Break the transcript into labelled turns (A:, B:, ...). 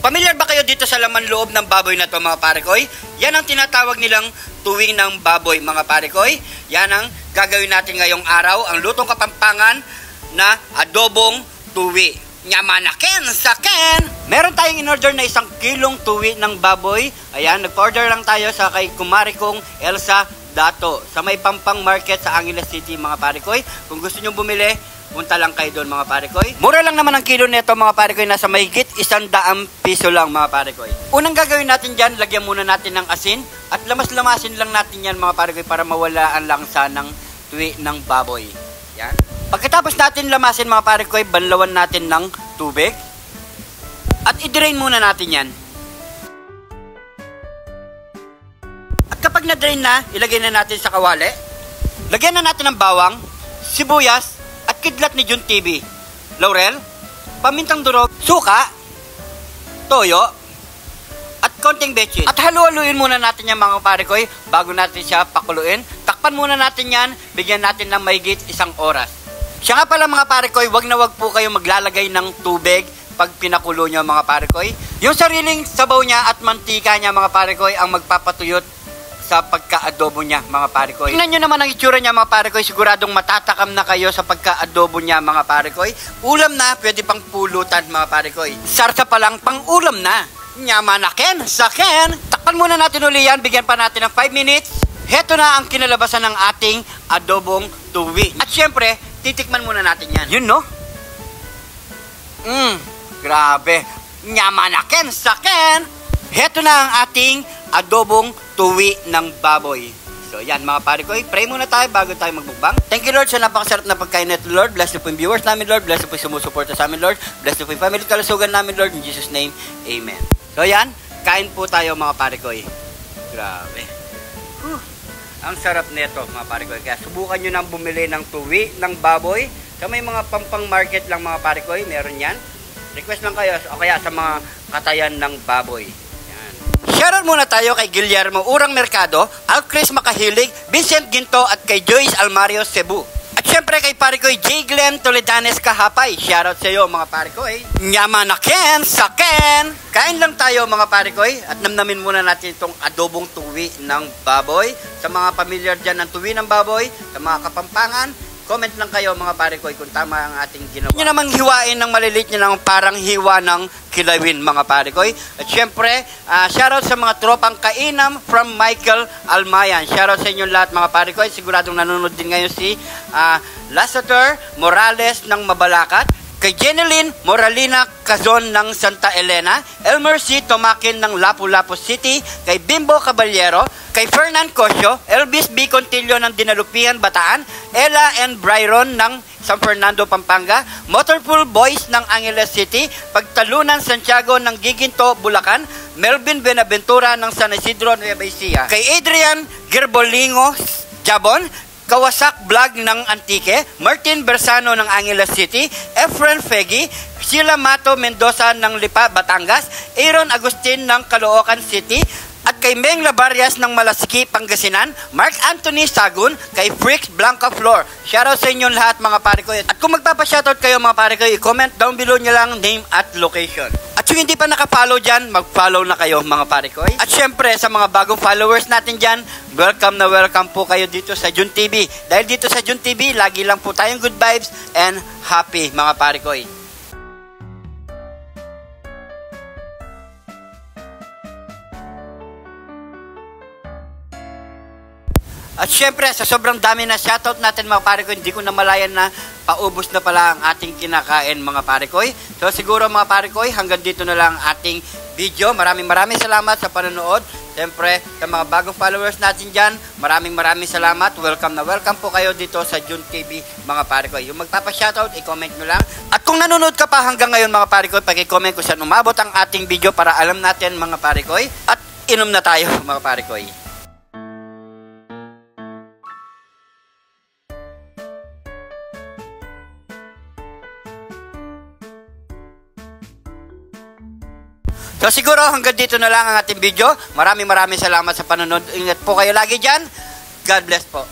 A: Pamilyar ba kayo dito sa laman loob ng baboy na to mga pare koy? Yan ang tinatawag nilang tuwing ng baboy mga pare koy. Yan ang gagawin natin ngayong araw, ang lutong kapampangan na adobong tuwi. Nyamanaken sa ken! Meron tayong in-order na 1 kilong tuwi ng baboy. Ayan, nag-order lang tayo sa kay kumari kong Elsa Dato sa may Pampang Market sa Angeles City mga pare koy. Kung gusto nyo bumili, punta lang kayo doon mga pare koy. Mura lang naman ang kilo nito mga pare koy, nasa mahigit 100 piso lang mga pare koy. Unang gagawin natin dyan, lagyan muna natin ng asin at lamas-lamasin lang natin yan mga pare koy para mawala ang langsa ng tuwi ng baboy. Yan. Pagkatapos natin lamasin mga pare koy, banlawan natin ng tubig at i-drain muna natin yan. At kapag na-drain na, ilagay na natin sa kawali. Lagyan na natin ng bawang, sibuyas, at kidlat ni Jun TV, laurel, pamintang durog, suka, toyo, at konting bechin. At halu-haluin muna natin yan mga pare koy bago natin siya pakuluin. Takpan muna natin yan, bigyan natin ng mahigit 1 oras. Siya nga pala mga pare koy, wag na wag po kayo maglalagay ng tubig pag pinakulo nyo mga pare koy. Yung sariling sabaw niya at mantika niya mga pare koy ang magpapatuyot sa pagka-adobo niya mga pare koy. Tingnan nyo naman ang itsura niya mga pare koy, siguradong matatakam na kayo sa pagka-adobo niya mga pare koy. Ulam na, pwede pang pulutan mga pare koy. Sarsa pa lang, pang ulam na. Nyamanaken sa ken! Takpan muna natin uli yan, bigyan pa natin ng 5 minutes. Heto na ang kinalabasan ng ating adobong tuwi. At syempre, titikman muna natin yan. Yun no? Grabe. Nyamanaken sa ken! Heto na ang ating adobong tuwi ng baboy. So yan mga pare ko, pray muna tayo bago tayo magbukbang. Thank you Lord sa napakasarap na pagkain nito Lord. Bless you po yung viewers namin Lord. Bless you po yung sumusuporta sa amin Lord. Bless you po yung family kalusugan namin Lord. In Jesus name, Amen. So yan, kain po tayo mga pare ko. Grabe. Ang sarap nito mga pare ko. Kaya subukan nyo nang bumili ng tuwi ng baboy. Sa may mga Pampang Market lang mga pare ko, meron yan. Request lang kayo o kaya sa mga katayan ng baboy. Shoutout muna tayo kay Guillermo Urang Mercado, Al Chris Makahilig, Vincent Ginto at kay Joyce Almario Cebu. At syempre kay pare ko J. Glenn Toledanes Kahapay. Shoutout sa iyo mga pare ko. Nyamanaken sa ken! Kain lang tayo mga pare ko at namnamin muna natin itong adobong tuwi ng baboy. Sa mga pamilyar dyan ng tuwi ng baboy, sa mga kapampangan, comment lang kayo mga pare ko kung tama ang ating ginawa. Nyo namang hiwain ng maliliit nyo ng parang hiwa ng kilawin mga pare ko. At syempre, shoutout sa mga tropang kainam from Michael Almayan. Shoutout sa inyong lahat mga pare ko. Siguradong nanonood din ngayon si Lasater Morales ng Mabalacat. Kay Jeneline Moralina Cazon ng Santa Elena, Elmer C. Tomakin ng Lapu-Lapu City, kay Bimbo Caballero, kay Fernan Cosio, Elvis B. Contillo ng Dinalupian, Bataan, Ella and Bryron ng San Fernando, Pampanga, Motorpool Boys ng Angeles City, Pagtalunan Santiago ng Giginto, Bulacan, Melvin Benaventura ng San Isidro, Nueva Ecija, kay Adrian Gerbolingo, Jabon, Kawasak Vlog ng Antique, Martin Bersano ng Angeles City, Efren Fegi, Sheila Mato Mendoza ng Lipa, Batangas, Aaron Agustin ng Caloocan City, at kay Meng Labarias ng Malasiki, Pangasinan, Mark Anthony Sagun, kay Freaks Blanca Flor. Shoutout sa inyong lahat mga pare ko. At kung magpapa-shoutout kayo mga pare ko, i-comment down below nyo lang name at location. At kung hindi pa naka-follow dyan, mag-follow na kayo mga pare ko. At syempre sa mga bagong followers natin dyan, welcome na welcome po kayo dito sa Jun TV. Dahil dito sa Jun TV, lagi lang po tayong good vibes and happy mga pare ko. At syempre, sa sobrang dami na shoutout natin mga pare ko, hindi ko namalayan na paubos na pala ang ating kinakain mga pare ko. So siguro mga pare ko, hanggang dito na lang ating video. Maraming salamat sa panonood. Syempre, sa mga bagong followers natin dyan, maraming salamat. Welcome na welcome po kayo dito sa Jun TV mga pare ko. Yung magpapa-shoutout, i-comment nyo lang. At kung nanonood ka pa hanggang ngayon mga pare ko, pag-i-comment kung saan umabot ang ating video para alam natin mga pare ko. At inom na tayo mga pare ko. So siguro hanggang dito na lang ang ating video. Maraming salamat sa panonood. Ingat po kayo lagi dyan. God bless po.